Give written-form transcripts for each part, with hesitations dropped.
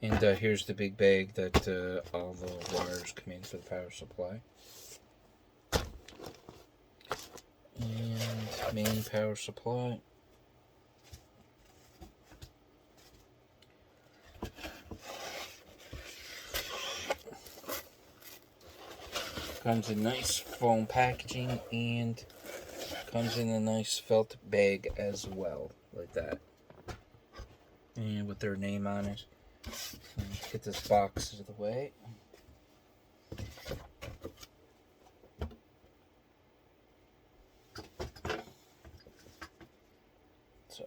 And here's the big bag that all the wires come in for the power supply. And main power supply. Comes in nice foam packaging and comes in a nice felt bag as well, like that. And with their name on it. Let's get this box out of the way. So,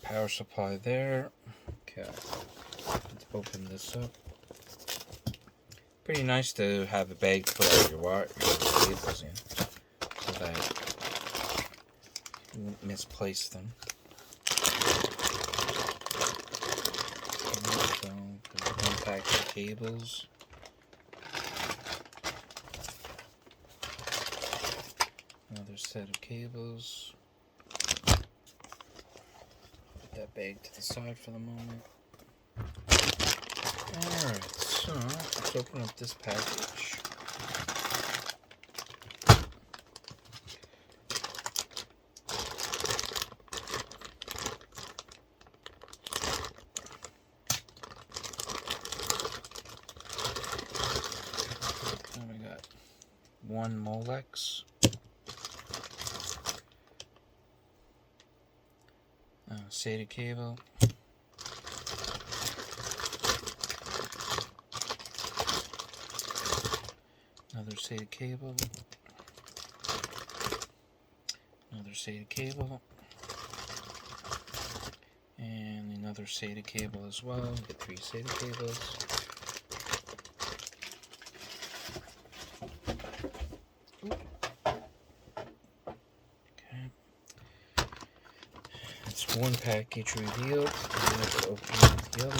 power supply there. Okay, let's open this up. Pretty nice to have a bag to put all your cables in, so that you won't misplace them. So, unpack the cables. Another set of cables. Put that bag to the side for the moment. Alright, so let's open up this package. And we got one Molex. SATA cable. Another SATA cable. Another SATA cable. And another SATA cable as well. Get 3 SATA cables. Okay. That's one package revealed. Let's open the other